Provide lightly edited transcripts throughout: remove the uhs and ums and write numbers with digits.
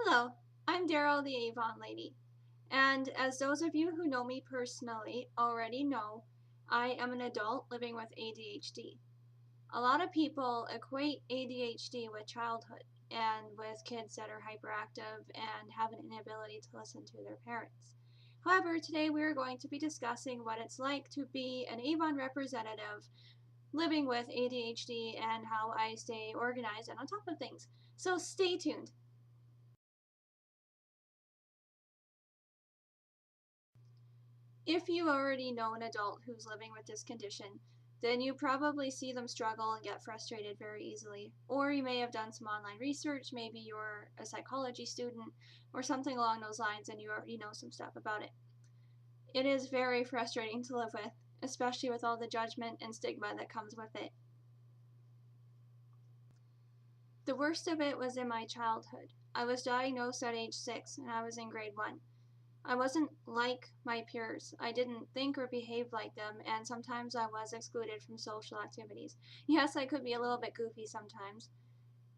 Hello, I'm Daryl the Avon lady, and as those of you who know me personally already know, I am an adult living with ADHD. A lot of people equate ADHD with childhood and with kids that are hyperactive and have an inability to listen to their parents. However, today we are going to be discussing what it's like to be an Avon representative living with ADHD and how I stay organized and on top of things. So stay tuned. If you already know an adult who's living with this condition, then you probably see them struggle and get frustrated very easily. Or you may have done some online research, maybe you're a psychology student or something along those lines and you already know some stuff about it. It is very frustrating to live with, especially with all the judgment and stigma that comes with it. The worst of it was in my childhood. I was diagnosed at age 6 and I was in grade 1. I wasn't like my peers. I didn't think or behave like them, and sometimes I was excluded from social activities. Yes, I could be a little bit goofy sometimes,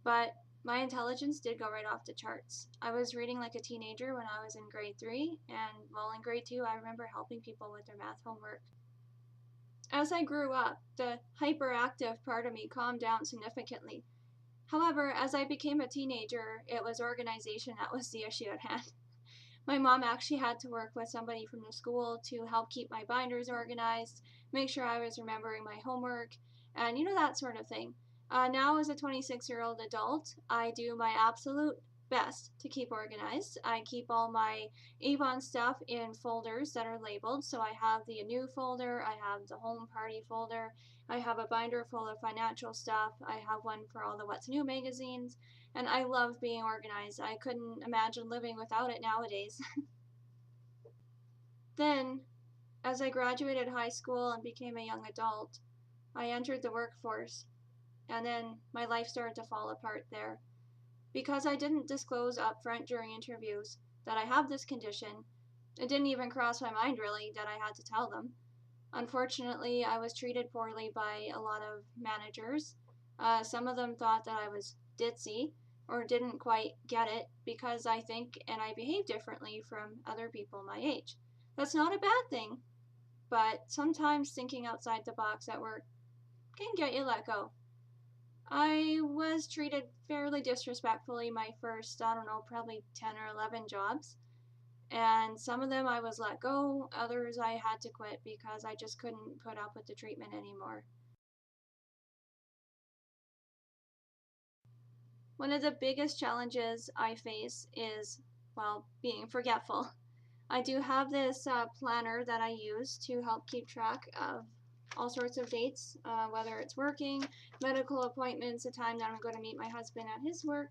but my intelligence did go right off the charts. I was reading like a teenager when I was in grade 3, and well, in grade 2, I remember helping people with their math homework. As I grew up, the hyperactive part of me calmed down significantly. However, as I became a teenager, it was organization that was the issue at hand. My mom actually had to work with somebody from the school to help keep my binders organized, make sure I was remembering my homework, and that sort of thing. Now, as a 26-year-old adult, I do my absolute best to keep organized. I keep all my Avon stuff in folders that are labeled. So I have the new folder, I have the home party folder, I have a binder full of financial stuff, I have one for all the What's New magazines, and I love being organized. I couldn't imagine living without it nowadays. Then, as I graduated high school and became a young adult, I entered the workforce, and then my life started to fall apart there. Because I didn't disclose up front during interviews that I have this condition, it didn't even cross my mind really that I had to tell them. Unfortunately, I was treated poorly by a lot of managers. Some of them thought that I was ditzy or didn't quite get it because I think and I behave differently from other people my age. That's not a bad thing, but sometimes thinking outside the box at work can get you let go. I was treated fairly disrespectfully my first, I don't know, probably 10 or 11 jobs. And some of them I was let go, others I had to quit because I just couldn't put up with the treatment anymore. One of the biggest challenges I face is, well, being forgetful. I do have this planner that I use to help keep track of all sorts of dates, whether it's working, medical appointments, the time that I'm going to meet my husband at his work,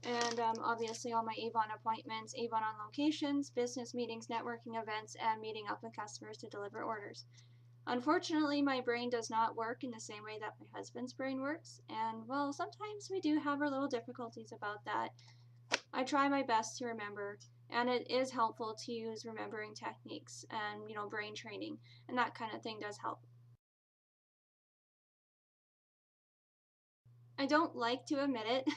and obviously all my Avon appointments, Avon on locations, business meetings, networking events, and meeting up with customers to deliver orders. Unfortunately, my brain does not work in the same way that my husband's brain works, and well, sometimes we do have our little difficulties about that. I try my best to remember, and it is helpful to use remembering techniques and, brain training, and that kind of thing does help. I don't like to admit it,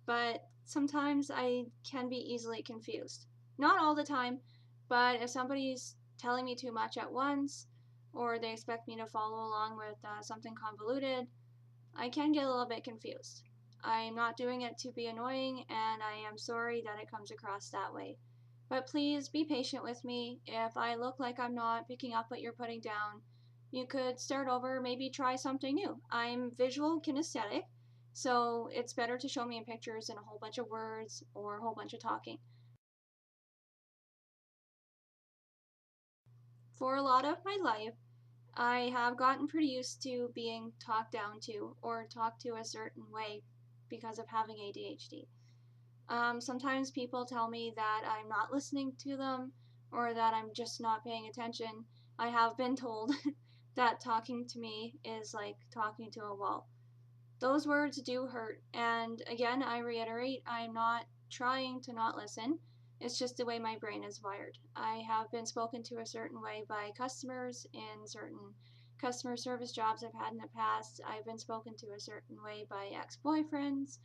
but sometimes I can be easily confused. Not all the time, but if somebody's telling me too much at once, or they expect me to follow along with something convoluted, I can get a little bit confused. I'm not doing it to be annoying, and I am sorry that it comes across that way. But please be patient with me. If I look like I'm not picking up what you're putting down, you could start over, maybe try something new. I'm visual kinesthetic, so it's better to show me in pictures than a whole bunch of words or a whole bunch of talking. For a lot of my life, I have gotten pretty used to being talked down to or talked to a certain way because of having ADHD. Sometimes people tell me that I'm not listening to them or that I'm just not paying attention. I have been told that talking to me is like talking to a wall. Those words do hurt, and again, I reiterate, I'm not trying to not listen. It's just the way my brain is wired. I have been spoken to a certain way by customers in certain customer service jobs I've had in the past. I've been spoken to a certain way by ex-boyfriends,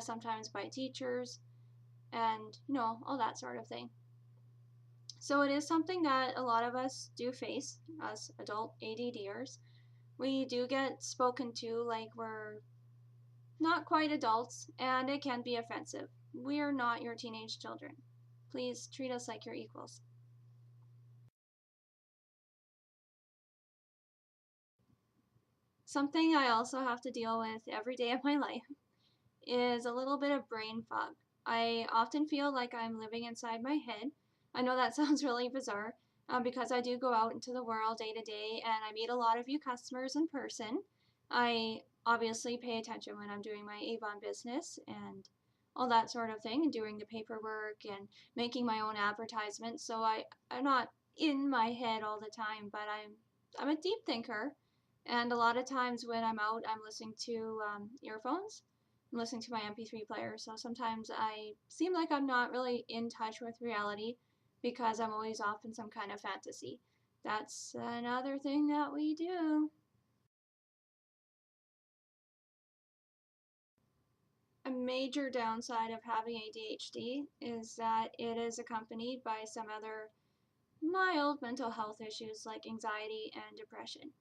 sometimes by teachers. and, all that sort of thing. So it is something that a lot of us do face as adult ADDers. We do get spoken to like we're not quite adults, and it can be offensive. We are not your teenage children. Please treat us like your equals. Something I also have to deal with every day of my life is a little bit of brain fog. I often feel like I'm living inside my head. I know that sounds really bizarre because I do go out into the world day to day and I meet a lot of you customers in person. I obviously pay attention when I'm doing my Avon business and all that sort of thing, and doing the paperwork and making my own advertisements. So I'm not in my head all the time, but I'm a deep thinker. And a lot of times when I'm out, I'm listening to earphones. I'm listening to my MP3 player, so sometimes I seem like I'm not really in touch with reality because I'm always off in some kind of fantasy. That's another thing that we do. A major downside of having ADHD is that it is accompanied by some other mild mental health issues like anxiety and depression.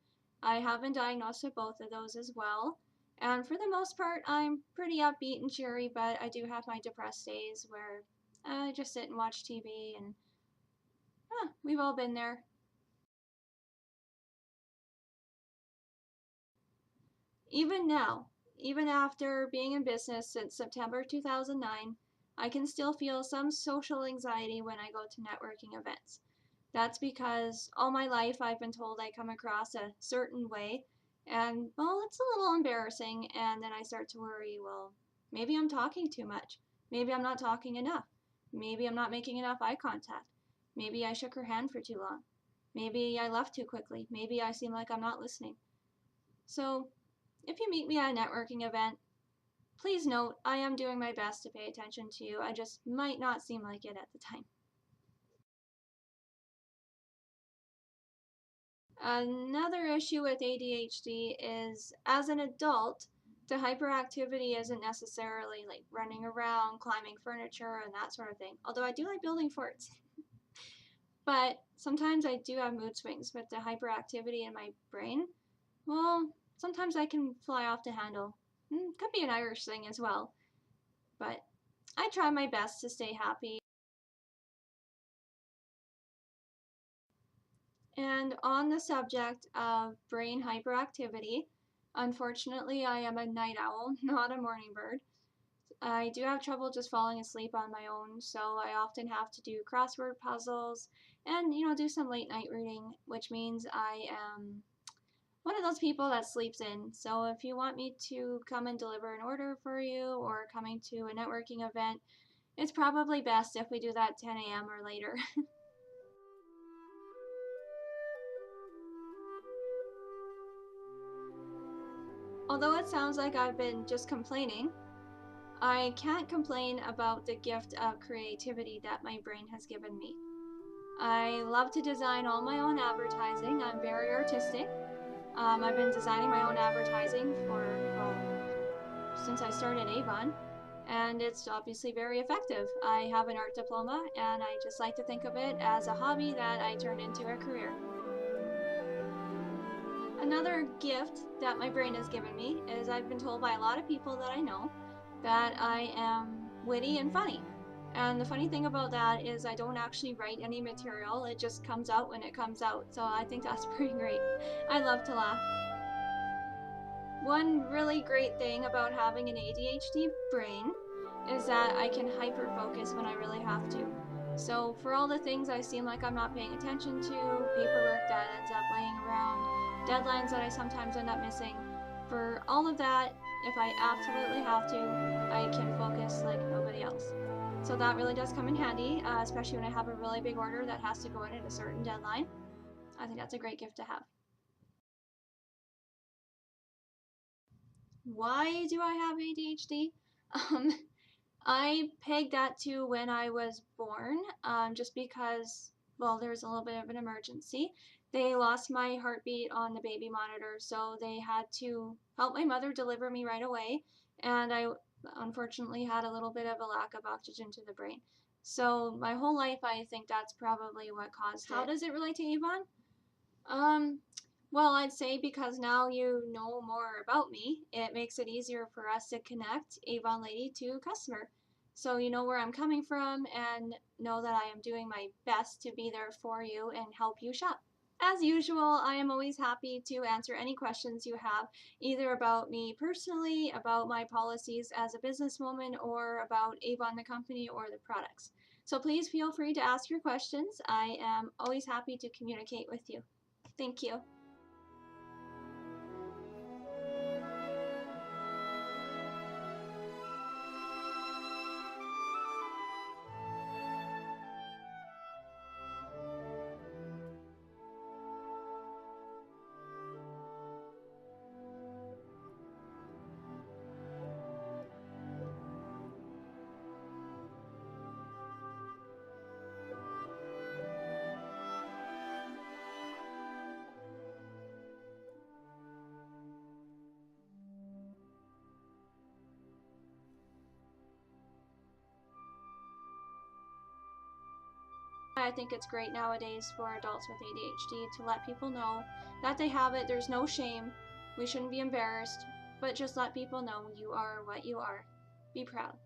I have been diagnosed with both of those as well. And for the most part, I'm pretty upbeat and cheery, but I do have my depressed days where I just sit and watch TV, and we've all been there. Even now, even after being in business since September 2009, I can still feel some social anxiety when I go to networking events. That's because all my life I've been told I come across a certain way, and well, it's a little embarrassing, and then I start to worry, well, maybe I'm talking too much. Maybe I'm not talking enough. Maybe I'm not making enough eye contact. Maybe I shook her hand for too long. Maybe I left too quickly. Maybe I seem like I'm not listening. So, if you meet me at a networking event, please note I am doing my best to pay attention to you. I just might not seem like it at the time. Another issue with ADHD is as an adult, the hyperactivity isn't necessarily like running around, climbing furniture, and that sort of thing. Although I do like building forts. But sometimes I do have mood swings with the hyperactivity in my brain. Well, sometimes I can fly off the handle. Could be an Irish thing as well. But I try my best to stay happy. And on the subject of brain hyperactivity, unfortunately, I am a night owl, not a morning bird. I do have trouble just falling asleep on my own, so I often have to do crossword puzzles and, do some late night reading, which means I am one of those people that sleeps in. So if you want me to come and deliver an order for you or coming to a networking event, it's probably best if we do that 10 a.m. or later. Although it sounds like I've been just complaining, I can't complain about the gift of creativity that my brain has given me. I love to design all my own advertising. I'm very artistic. I've been designing my own advertising since I started Avon, and it's obviously very effective. I have an art diploma, and I just like to think of it as a hobby that I turned into a career. Another gift that my brain has given me is I've been told by a lot of people that I know that I am witty and funny. And the funny thing about that is I don't actually write any material, it just comes out when it comes out. So I think that's pretty great. I love to laugh. One really great thing about having an ADHD brain is that I can hyper focus when I really have to. So for all the things I seem like I'm not paying attention to, paperwork that ends up laying around, deadlines that I sometimes end up missing, for all of that, if I absolutely have to, I can focus like nobody else. So that really does come in handy, especially when I have a really big order that has to go in at a certain deadline. I think that's a great gift to have. Why do I have ADHD? Um, I pegged that to when I was born, just because, well, there was a little bit of an emergency. They lost my heartbeat on the baby monitor, so they had to help my mother deliver me right away. And I unfortunately had a little bit of a lack of oxygen to the brain. So my whole life, I think that's probably what caused it. How does it relate to Avon? Um, well, I'd say because now you know more about me, it makes it easier for us to connect Avon Lady to customer. So you know where I'm coming from and know that I am doing my best to be there for you and help you shop. As usual, I am always happy to answer any questions you have, either about me personally, about my policies as a businesswoman, or about Avon the company or the products. So please feel free to ask your questions. I am always happy to communicate with you. Thank you. I think it's great nowadays for adults with ADHD to let people know that they have it. There's no shame. We shouldn't be embarrassed, but just let people know you are what you are. Be proud.